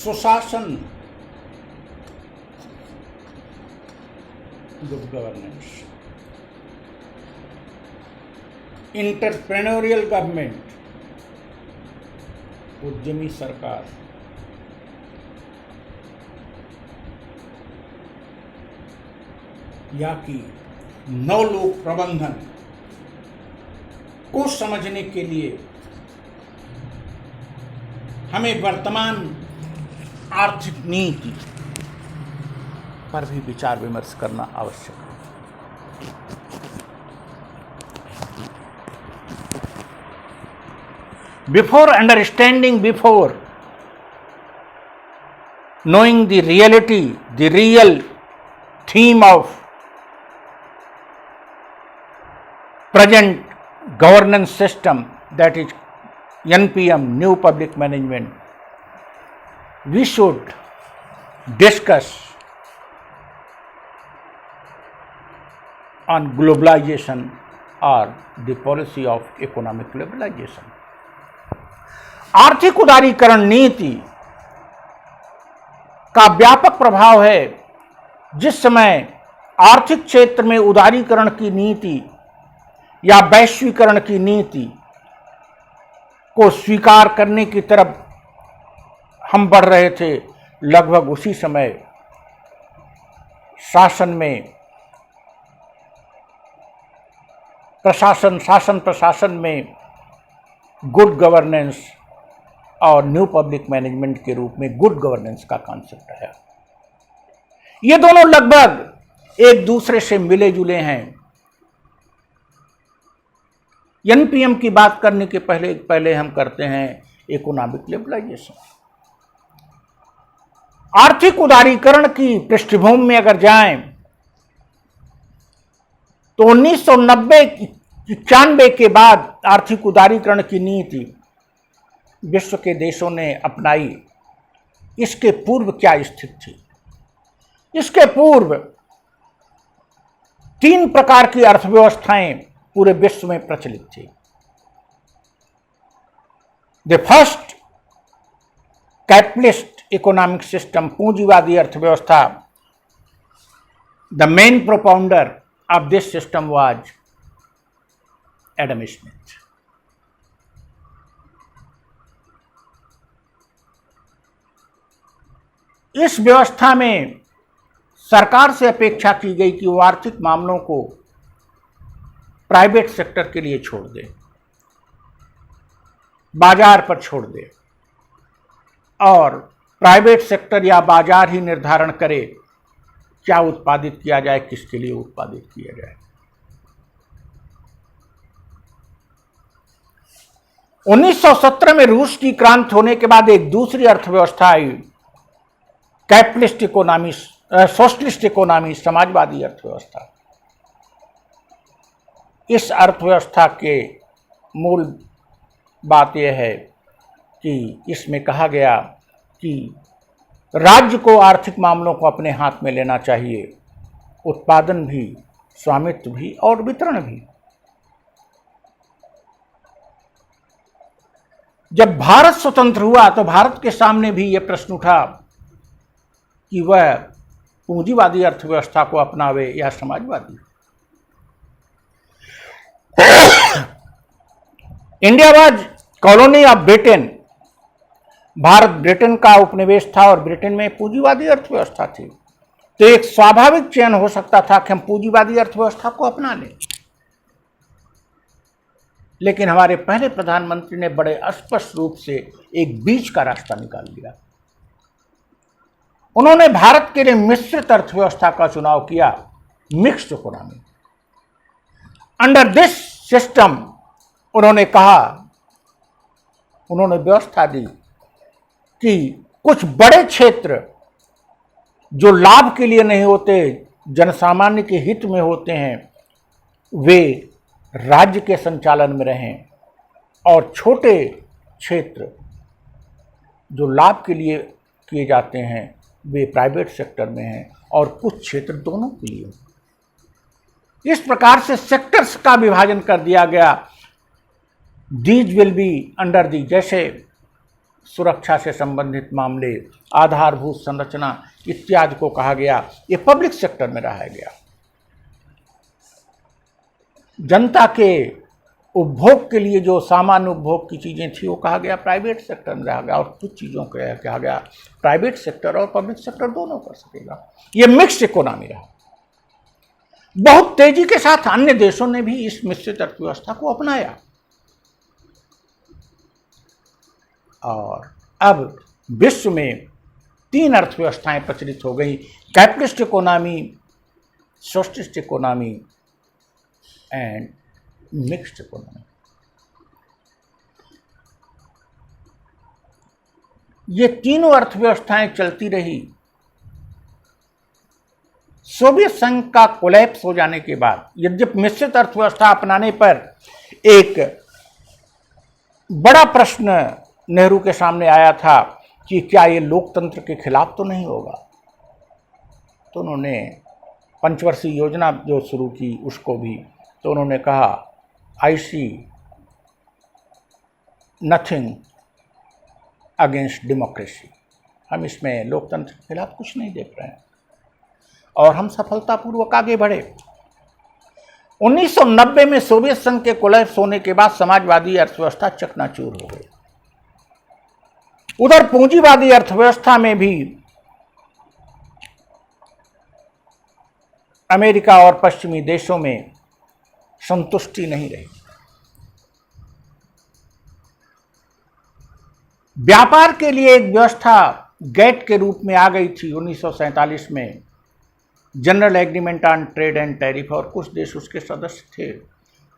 सुशासन, good governance, entrepreneurial government, उद्यमी सरकार, या कि नवलोक प्रबंधन को समझने के लिए हमें वर्तमान आर्थिक नीति पर भी विचार विमर्श करना आवश्यक है। Before understanding, before knowing the reality, the real theme of present governance system, that is NPM, New Public Management, we should discuss on globalization or the policy of economic liberalization. आर्थिक उदारीकरण नीति का व्यापक प्रभाव है। जिस समय आर्थिक क्षेत्र में उदारीकरण की नीति या वैश्वीकरण की नीति को स्वीकार करने की तरफ हम बढ़ रहे थे, लगभग उसी समय प्रशासन में गुड गवर्नेंस और न्यू पब्लिक मैनेजमेंट के रूप में गुड गवर्नेंस का कॉन्सेप्ट है। ये दोनों लगभग एक दूसरे से मिले जुले हैं। एनपीएम की बात करने के पहले हम करते हैं इकोनॉमिक लिबरलाइजेशन। आर्थिक उदारीकरण की पृष्ठभूमि में अगर जाएं तो 1990-91 के बाद आर्थिक उदारीकरण की नीति विश्व के देशों ने अपनाई। इसके पूर्व क्या स्थिति थी? इसके पूर्व 3 प्रकार की अर्थव्यवस्थाएं पूरे विश्व में प्रचलित थी। The first capitalist economic system, पूंजीवादी अर्थव्यवस्था। The main propounder of this system was Adam Smith. इस व्यवस्था में सरकार से अपेक्षा की गई कि वो आर्थिक मामलों को प्राइवेट सेक्टर के लिए छोड़ दे, बाजार पर छोड़ दे, और प्राइवेट सेक्टर या बाजार ही निर्धारण करे क्या उत्पादित किया जाए, किसके लिए उत्पादित किया जाए। 1917 में रूस की क्रांति होने के बाद एक दूसरी अर्थव्यवस्था आई, कैपिटलिस्ट इकोनॉमी, सोशलिस्ट इकोनॉमी, समाजवादी अर्थव्यवस्था। इस अर्थव्यवस्था के मूल बात यह है कि इसमें कहा गया कि राज्य को आर्थिक मामलों को अपने हाथ में लेना चाहिए, उत्पादन भी, स्वामित्व भी और वितरण भी। जब भारत स्वतंत्र हुआ तो भारत के सामने भी यह प्रश्न उठा कि वह पूंजीवादी अर्थव्यवस्था को अपनावे या Samajwadi. India was colony of Britain. Bharat Britain का उपनिवेश था और ब्रिटेन में पूंजीवादी अर्थव्यवस्था थी। तो एक स्वाभाविक चयन हो सकता था कि हम पूंजीवादी अर्थव्यवस्था को अपना लें। लेकिन हमारे पहले प्रधानमंत्री ने बड़े स्पष्ट रूप से एक बीच का रास्ता निकाल लिया। उन्होंने भारत के लिए मिश्रित अर्थव्यवस्था का चुनाव किया, mixed economy. Under this system उन्होंने व्यवस्था दी कि कुछ बड़े क्षेत्र जो लाभ के लिए नहीं होते, जनसामान्य के हित में होते हैं, वे राज्य के संचालन में रहें, और छोटे क्षेत्र जो लाभ के लिए किए जाते हैं वे प्राइवेट सेक्टर में हैं, और कुछ क्षेत्र दोनों के लिए। इस प्रकार से सेक्टर्स का विभाजन कर दिया गया। These will be under the, जैसे सुरक्षा से संबंधित मामले, आधारभूत संरचना इत्यादि को कहा गया ये पब्लिक सेक्टर में रहा गया। जनता के उपभोग के लिए जो सामान्य उपभोग की चीजें थी वो कहा गया प्राइवेट सेक्टर में रहा गया, और कुछ चीजों को कहा गया प्राइवेट सेक्टर और पब्लिक सेक्टर दोनों कर सकेगा। ये मिक्स्ड इकोनॉमी रहा। बहुत तेजी के साथ अन्य देशों ने भी इस मिश्रित अर्थव्यवस्था को अपनाया, और अब विश्व में 3 अर्थव्यवस्थाएं प्रचलित हो गई, capitalist economy, socialist economy and mixed economy. ये तीनों अर्थव्यवस्थाएं चलती रही। सोवियत संघ का कोलैप्स हो जाने के बाद, यद्यपि मिश्रित अर्थव्यवस्था अपनाने पर एक बड़ा प्रश्न नेहरू के सामने आया था कि क्या ये लोकतंत्र के खिलाफ तो नहीं होगा, तो उन्होंने पंचवर्षीय योजना जो शुरू की उसको भी, तो उन्होंने कहा आई सी नथिंग अगेंस्ट डेमोक्रेसी, हम इसमें लोकतंत्र के खिलाफ कुछ नहीं देख रहे हैं, और हम सफलतापूर्वक आगे बढ़े। 1990 में सोवियत संघ के कोलैप्स होने के बाद समाजवादी अर्थव्यवस्था चकनाचूर हो गई। उधर पूंजीवादी अर्थव्यवस्था में भी अमेरिका और पश्चिमी देशों में संतुष्टि नहीं रही। व्यापार के लिए एक व्यवस्था गेट के रूप में आ गई थी 1947 में, general agreement on trade and tariff, और कुछ देश उसके सदस्य थे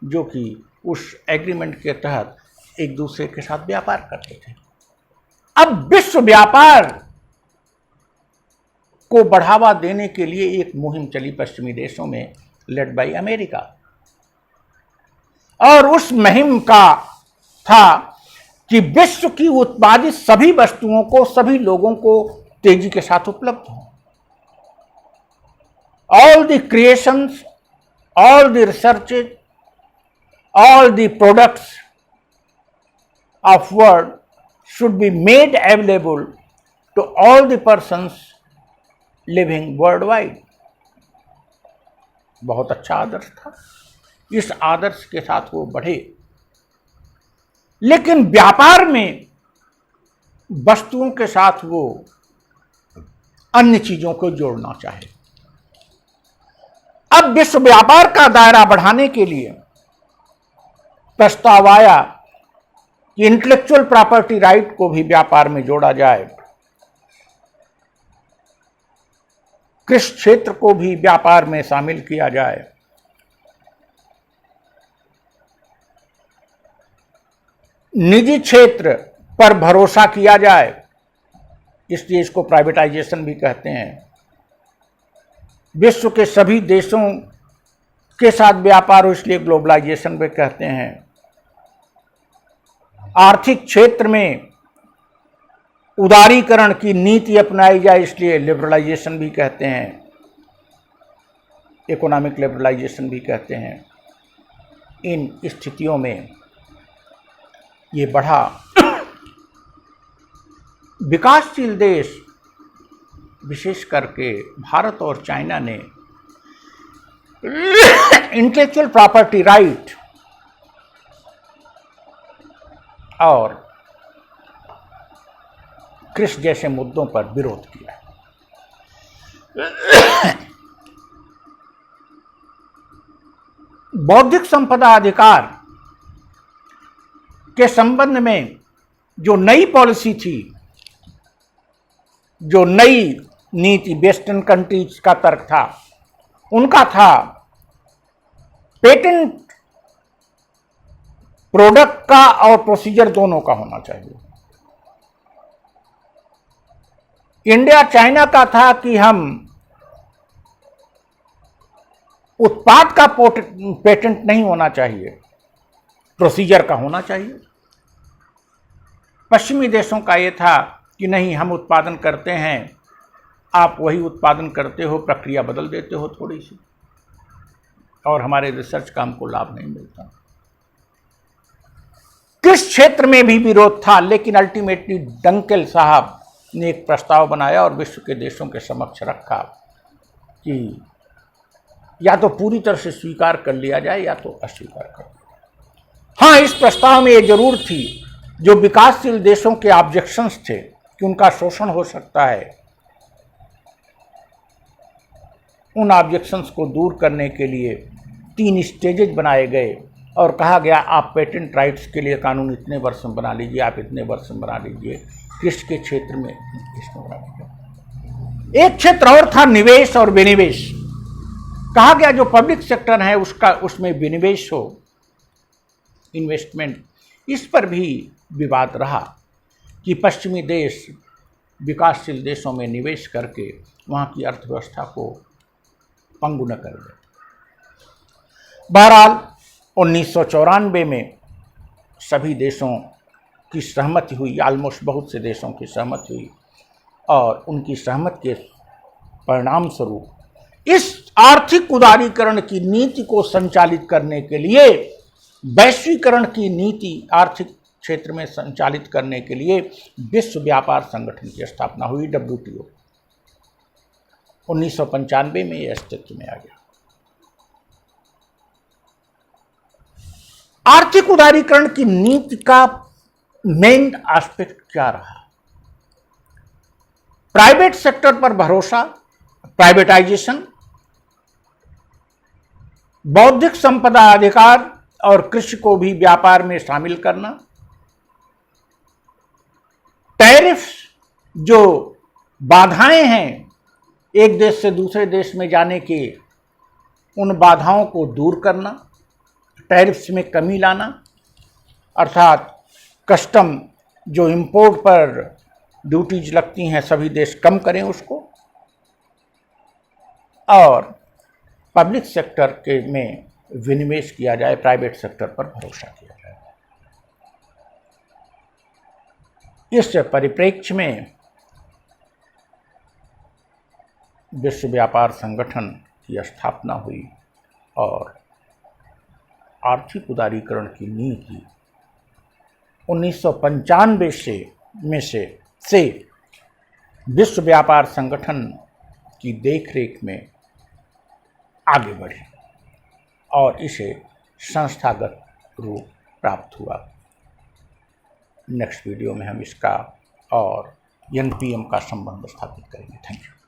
जो कि उस एग्रीमेंट के तहत एक दूसरे के साथ व्यापार करते थे। अब विश्व व्यापार को बढ़ावा देने के लिए एक मुहिम चली पश्चिमी देशों में, लेड बाय अमेरिका, और उस मुहिम का था कि विश्व की उत्पादित सभी वस्तुओं को सभी लोगों को तेजी के साथ उपलब्ध हो। All the creations, all the researches, all the products of world should be made available to all the persons living worldwide। बहुत अच्छा आदर्श था, इस आदर्श के साथ वो बढ़े, लेकिन व्यापार में वस्तुओं के साथ वो अन्य चीजों को जोड़ना चाहे। अब विश्व व्यापार का दायरा बढ़ाने के लिए प्रस्ताव आया कि इंटेलेक्चुअल प्रॉपर्टी राइट को भी व्यापार में जोड़ा जाए, कृषि क्षेत्र को भी व्यापार में शामिल किया जाए, निजी क्षेत्र पर भरोसा किया जाए, इसलिए इसको प्राइवेटाइजेशन भी कहते हैं। विश्व के सभी देशों के साथ व्यापार हो, इसलिए ग्लोबलाइजेशन भी कहते हैं। आर्थिक क्षेत्र में उदारीकरण की नीति अपनाई जाए, इसलिए लिबरलाइजेशन भी कहते हैं, इकोनॉमिक लिबरलाइजेशन भी कहते हैं। इन स्थितियों में ये बढ़ा विकासशील देश, विशेष करके भारत और चाइना ने इंटेलेक्चुअल प्रॉपर्टी राइट और कृषि जैसे मुद्दों पर विरोध किया। बौद्धिक संपदा अधिकार के संबंध में जो नई पॉलिसी थी, जो नई नीति वेस्टर्न कंट्रीज का तर्क था, उनका था पेटेंट प्रोडक्ट का और प्रोसीजर दोनों का होना चाहिए। इंडिया चाइना का था कि हम उत्पाद का पेटेंट नहीं होना चाहिए, प्रोसीजर का होना चाहिए। पश्चिमी देशों का यह था कि नहीं, हम उत्पादन करते हैं, आप वही उत्पादन करते हो, प्रक्रिया बदल देते हो थोड़ी सी, और हमारे रिसर्च का हमको लाभ नहीं मिलता। किस क्षेत्र में भी विरोध था, लेकिन अल्टीमेटली डंकेल साहब ने एक प्रस्ताव बनाया और विश्व के देशों के समक्ष रखा कि या तो पूरी तरह से स्वीकार कर लिया जाए या तो अस्वीकार कर दिया जाए। हाँ, इस प्रस्ताव में ये जरूर थी, जो विकासशील देशों के ऑब्जेक्शंस थे कि उनका शोषण हो सकता है, उन ऑब्जेक्शंस को दूर करने के लिए 3 स्टेजेज बनाए गए और कहा गया आप पेटेंट राइट्स के लिए कानून इतने वर्ष में बना लीजिए, आप इतने वर्ष में बना लीजिए, कृषि के क्षेत्र में इसमें बना लीजिए। एक क्षेत्र और था निवेश और विनिवेश। कहा गया जो पब्लिक सेक्टर है उसमें विनिवेश हो, इन्वेस्टमेंट। इस पर भी विवाद रहा कि पश्चिमी देश विकासशील देशों में निवेश करके वहाँ की अर्थव्यवस्था को पंगु न कर दे। बहरहाल 1994 में सभी देशों की सहमति हुई, ऑलमोस्ट बहुत से देशों की सहमति हुई, और उनकी सहमति के परिणाम स्वरूप इस आर्थिक उदारीकरण की नीति को संचालित करने के लिए, वैश्वीकरण की नीति आर्थिक क्षेत्र में संचालित करने के लिए विश्व व्यापार संगठन की स्थापना हुई, WTO। 1995 में यह अस्तित्व में आ गया। आर्थिक उदारीकरण की नीति का मेन एस्पेक्ट क्या रहा? प्राइवेट सेक्टर पर भरोसा, प्राइवेटाइजेशन, बौद्धिक संपदा अधिकार और कृषि को भी व्यापार में शामिल करना, टैरिफ जो बाधाएं हैं एक देश से दूसरे देश में जाने के, उन बाधाओं को दूर करना, टैरिफ्स में कमी लाना, अर्थात कस्टम जो इंपोर्ट पर ड्यूटीज लगती हैं सभी देश कम करें उसको, और पब्लिक सेक्टर के में विनिवेश किया जाए, प्राइवेट सेक्टर पर भरोसा किया जाए। इस परिप्रेक्ष्य में विश्व व्यापार संगठन की स्थापना हुई और आर्थिक उदारीकरण की नीति 1995 से विश्व व्यापार संगठन की देखरेख में आगे बढ़ी और इसे संस्थागत रूप प्राप्त हुआ। नेक्स्ट वीडियो में हम इसका और NPM का संबंध स्थापित करेंगे। Thank you.